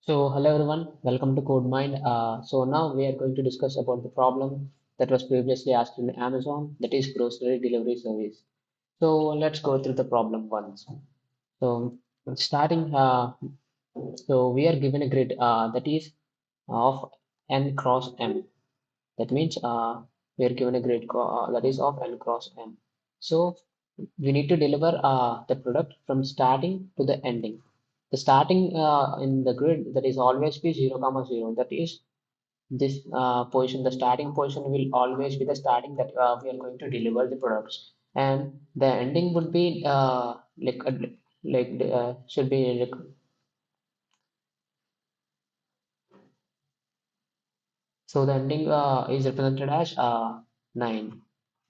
Hello everyone, welcome to CodeMind. Now we are going to discuss about the problem that was previously asked in Amazon, that is grocery delivery service. Let's go through the problem once. So, starting, we are given a grid that is of n cross m. That means we are given a grid that is of n cross m. So, we need to deliver the product from starting to the ending. The starting in the grid that is always be 0 comma 0. That is this position. The starting position will always be the starting that we are going to deliver the products, and the ending would be should be like, so the ending is represented as 9.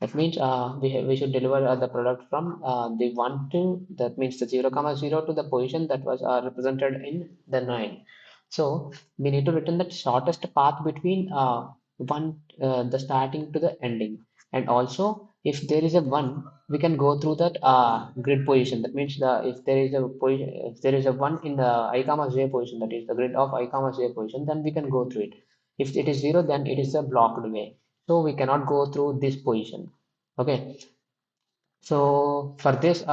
That means we should deliver the product from the 1 to, that means the 0 comma 0 to the position that was represented in the 9. So we need to return the shortest path between the starting to the ending. And also, if there is a 1, we can go through that grid position. That means if there is a position, if there is a 1 in the I comma j position, that is the grid of I comma j position, then we can go through it. If it is 0, then it is a blocked way. So we cannot go through this position. Okay. So for this,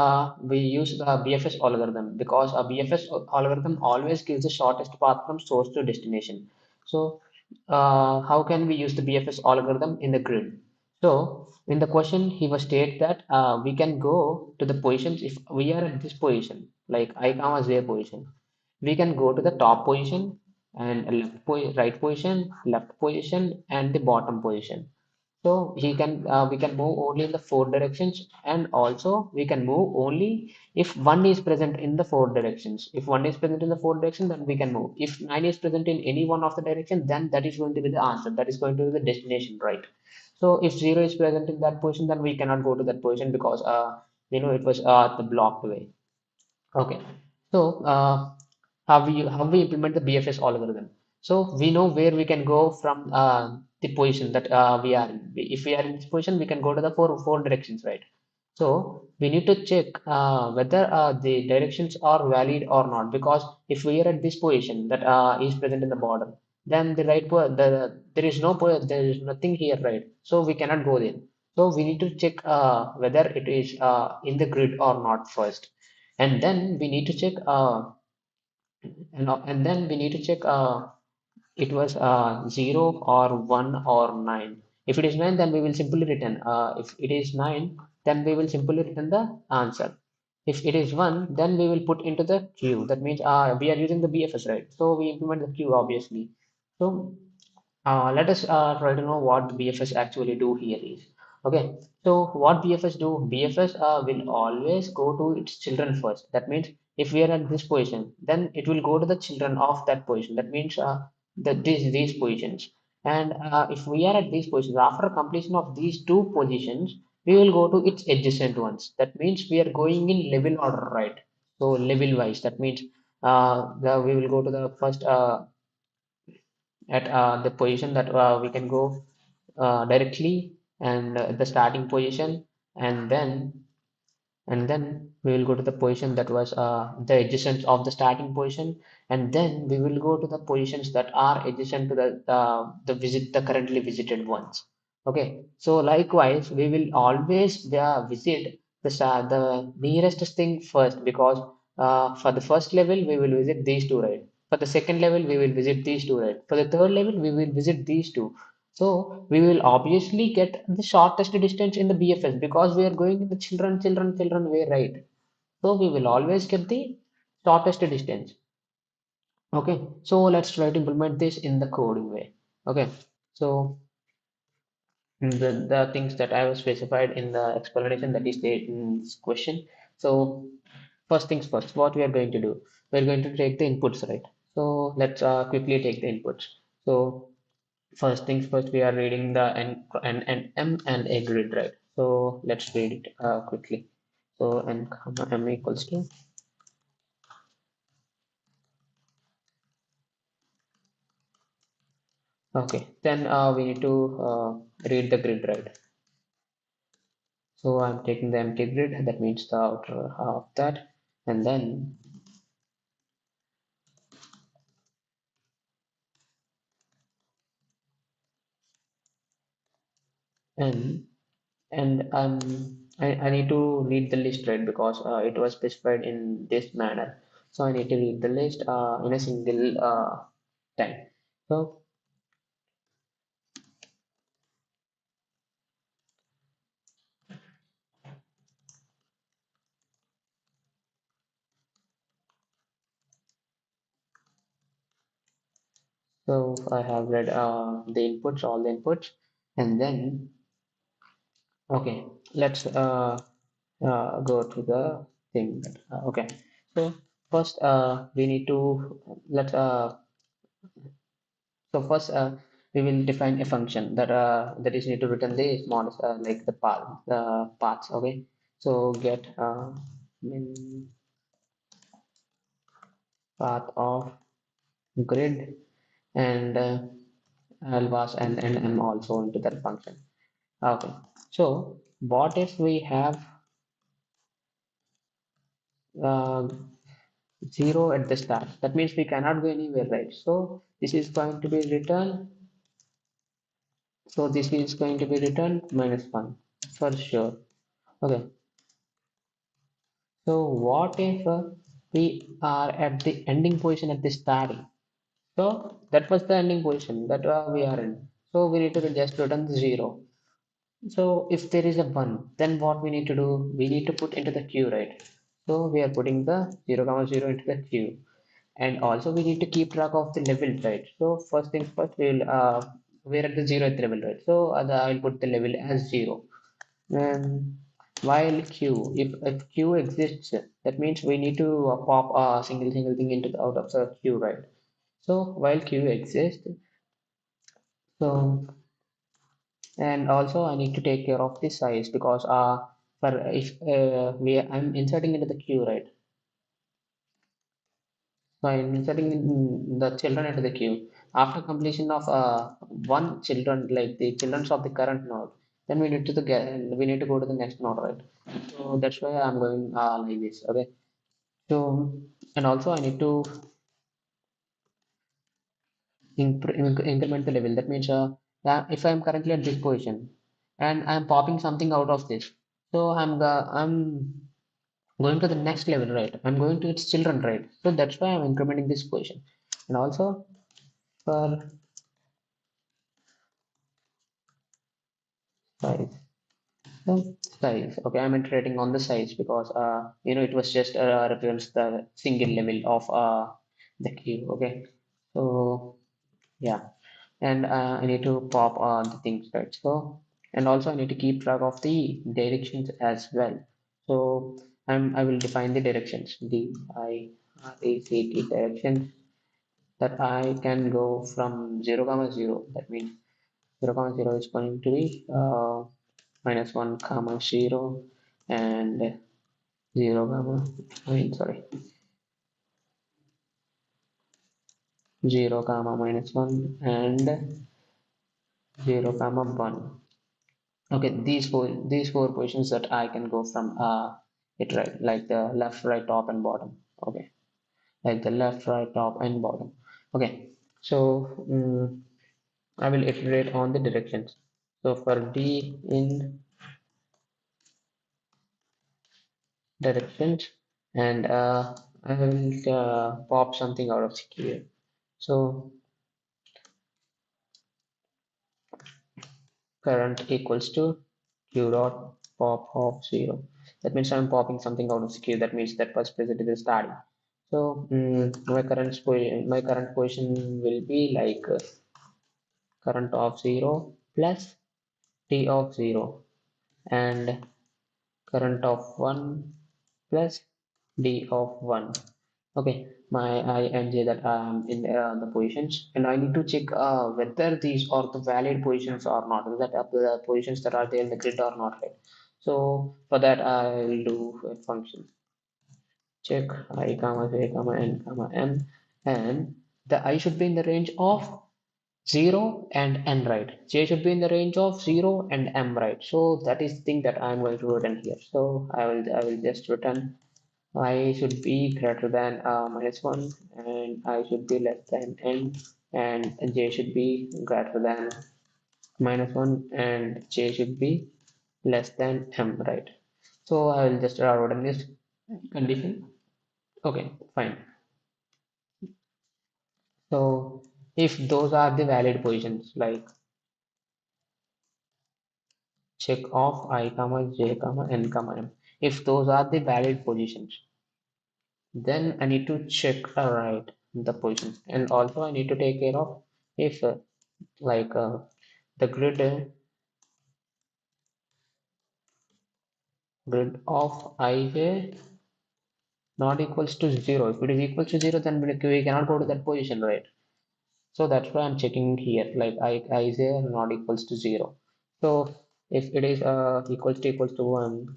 we use the BFS algorithm because a BFS algorithm always gives the shortest path from source to destination. So how can we use the BFS algorithm in the grid? So in the question, he was state that we can go to the positions if we are at this position, like I comma j position. We can go to the top position and right position, left position, and the bottom position. So we can move only in the four directions, and also we can move only if one is present in the four directions. If one is present in the four directions, then we can move. If nine is present in any one of the direction, then that is going to be the answer. That is going to be the destination, right? So if zero is present in that position, then we cannot go to that position because it was the blocked way. Okay, so how we implement the BFS algorithm? So we know where we can go from the position that we are in. If we are in this position, we can go to the four directions, right? So we need to check whether the directions are valid or not. Because if we are at this position that is present in the border, then there is there is nothing here, right? So we cannot go there. So we need to check whether it is in the grid or not first, and then we need to check and then we need to check it was 0 or 1 or 9. If it is 9, then we will simply return. If it is 9, then we will simply return the answer. If it is 1, then we will put into the queue. That means we are using the BFS, right? So we implement the queue, obviously. So let us try to know what the BFS actually do here is. Okay, so what BFS do? BFS will always go to its children first. That means if we are at this position, then it will go to the children of that position. That means these positions. And if we are at these positions, after completion of these two positions, we will go to its adjacent ones. That means we are going in level order, right? So level wise. That means we will go to the first at the position that we can go directly, and the starting position, and then we will go to the position that was the adjacent of the starting position, and then we will go to the positions that are adjacent to the currently visited ones. Okay, so likewise we will always visit the nearest thing first, because for the first level we will visit these two, right? For the second level we will visit these two, right? For the third level we will visit these two. So we will obviously get the shortest distance in the BFS because we are going in the children way, right? So we will always get the shortest distance. Okay, so let's try to implement this in the coding way. Okay, so the things that I have specified in the explanation that is there in this question. So first things first, what we are going to do? We're going to take the inputs, right? So let's quickly take the inputs. So first things first, we are reading the n m and a grid, right? So let's read it quickly. So n comma m equals to, okay. Then we need to read the grid, right? So I'm taking the empty grid. That means the outer half of that, and then n, and I need to read the list, right, because it was specified in this manner. So I need to read the list in a single time. So so I have read the inputs, all the inputs, and then okay, let's go to the thing. Okay, so first we need to let so first we will define a function that is need to return the small like the paths. Okay, so get min path of grid, and I'll pass and m also into that function. Okay, so what if we have uh, 0 at the start? That means we cannot go anywhere, right? So this is going to be returned. So this is going to be returned -1 for sure. Okay, so what if we are at the ending position at the starting? So that was the ending position that we are in. So we need to just return 0. So if there is a 1, then what we need to do? We need to put into the queue, right? So we are putting the 0, comma 0 into the queue. And also we need to keep track of the level, right? So first things first, we're at the 0th level, right? So I'll put the level as 0. And while queue, if queue exists, that means we need to pop a single thing into the out of the queue, right? So while queue exists, so and also I need to take care of the size because for if I'm inserting into the queue, right? So I'm inserting in the children into the queue. After completion of one children, like the children of the current node, then we need to go to the next node, right? So that's why I'm going like this. Okay. So and also I need to increment the level. That means if I'm currently at this position and I'm popping something out of this, so I'm going to the next level, right? I'm going to its children, right? So that's why I'm incrementing this position. And also for size. So size. Okay, I'm iterating on the size because it was just represents the single level of the queue. Okay, so yeah, and I need to pop the things, right? So and also I need to keep track of the directions as well. So I will define the directions, DIRECT directions, that I can go from 0 comma 0. That means 0 comma 0 is going to be -1 comma 0, and 0 comma I mean sorry 0 comma -1 and 0 comma 1. Okay, these four positions that I can go from it, right, like the left, right, top, and bottom. Okay, like the left, right, top, and bottom. Okay, so I will iterate on the directions. So for D in directions, and I will pop something out of here. So current equals to q dot pop of 0. That means I'm popping something out of q. That means that was present in the starting. So my current position will be like current of 0 plus t of 0, and current of 1 plus d of 1. Okay, my I and j that I am in the positions, and I need to check whether these are the valid positions or not, whether that the positions that are there in the grid are not, right? So for that I will do a function check I comma j comma n comma m, and the I should be in the range of 0 and n, right? J should be in the range of 0 and m, right? So that is the thing that I'm going to return here. So I will just return I should be greater than -1, and I should be less than n, and j should be greater than minus 1 and j should be less than m, right? So I will just run this condition. Okay, fine. So if those are the valid positions, like check off I comma j comma n comma m, if those are the valid positions, then I need to check right the position, and also I need to take care of if like the grid of ij not equals to 0. If it is equal to 0, then we cannot go to that position, right? So that's why I'm checking here, like ij not equals to 0. So if it is equals to 1,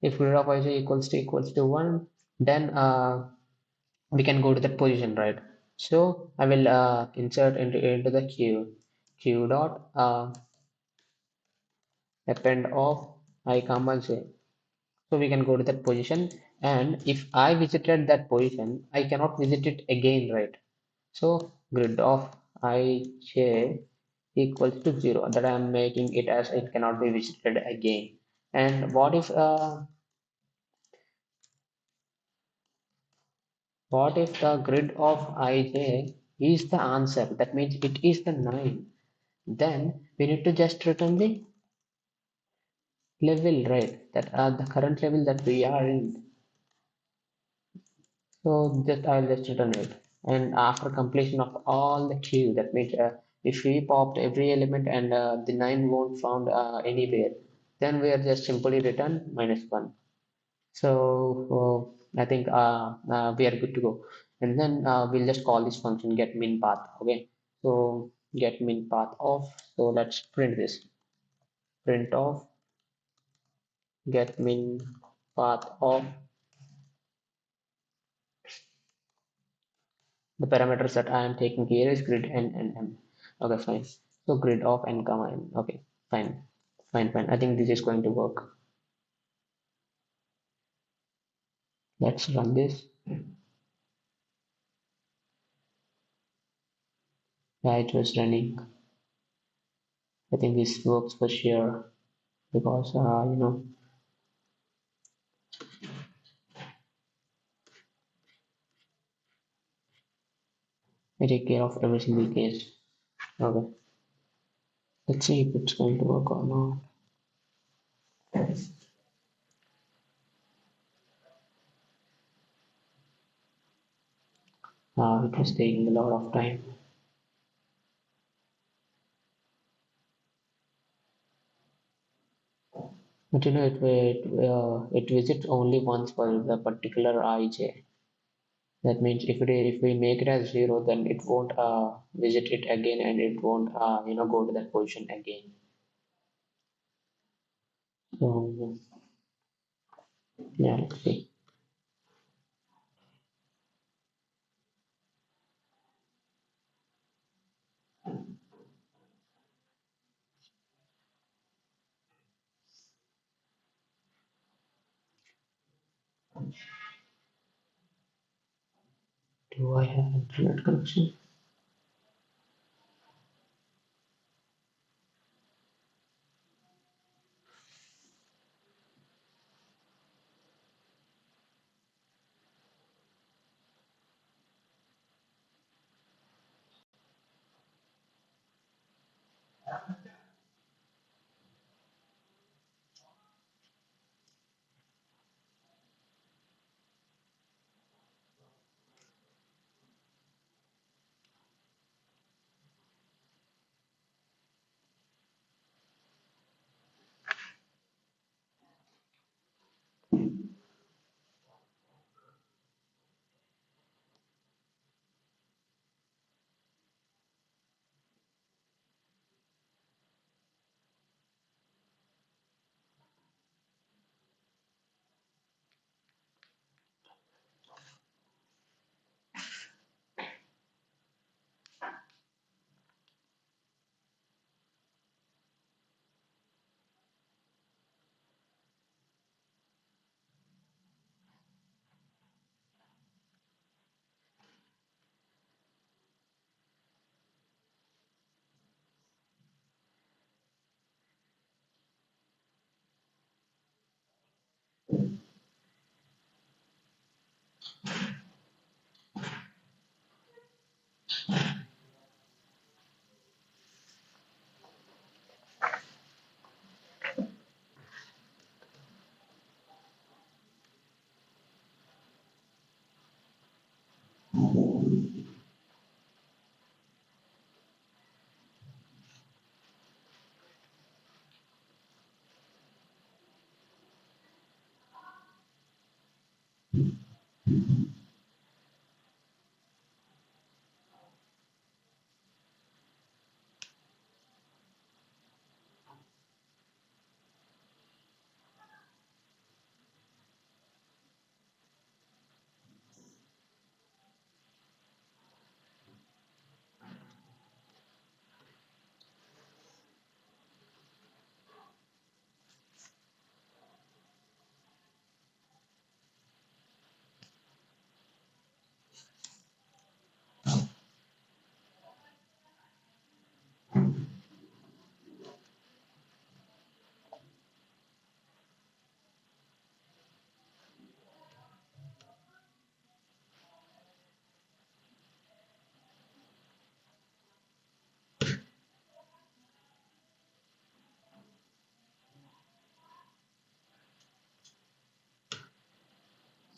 if grid of ij equals to 1, then we can go to that position, right? So I will insert into the q dot append of I comma j. So we can go to that position, and if I visited that position, I cannot visit it again, right? So grid of ij equals to 0. That I am making it as it cannot be visited again. And what if the grid of ij is the answer? That means it is the 9. Then we need to just return the level, right? That the current level that we are in. So just I'll just return it. And after completion of all the queue, that means if we popped every element and the 9 won't found anywhere, then we are just simply return minus 1. So I think we are good to go. And then we'll just call this function get min path. Okay. So get min path off. So let's print this. Print off get min path off. The parameters that I am taking here is grid n and m. Okay, fine. So grid of n comma m. Okay, fine, fine. I think this is going to work. Let's run this. Yeah, it was running. I think this works for sure because I take care of every single case. Okay, let's see if it's going to work or not. It was taking a lot of time. But it visits only once for the particular ij. That means if we make it as 0, then it won't visit it again, and it won't go to that position again. So yeah, let's see. Do I have internet connection?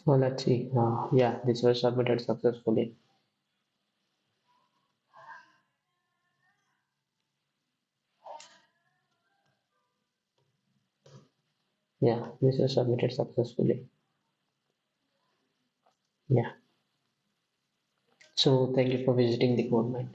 So let's see. Yeah, this was submitted successfully. Yeah, this was submitted successfully. Yeah. So thank you for visiting the code mine.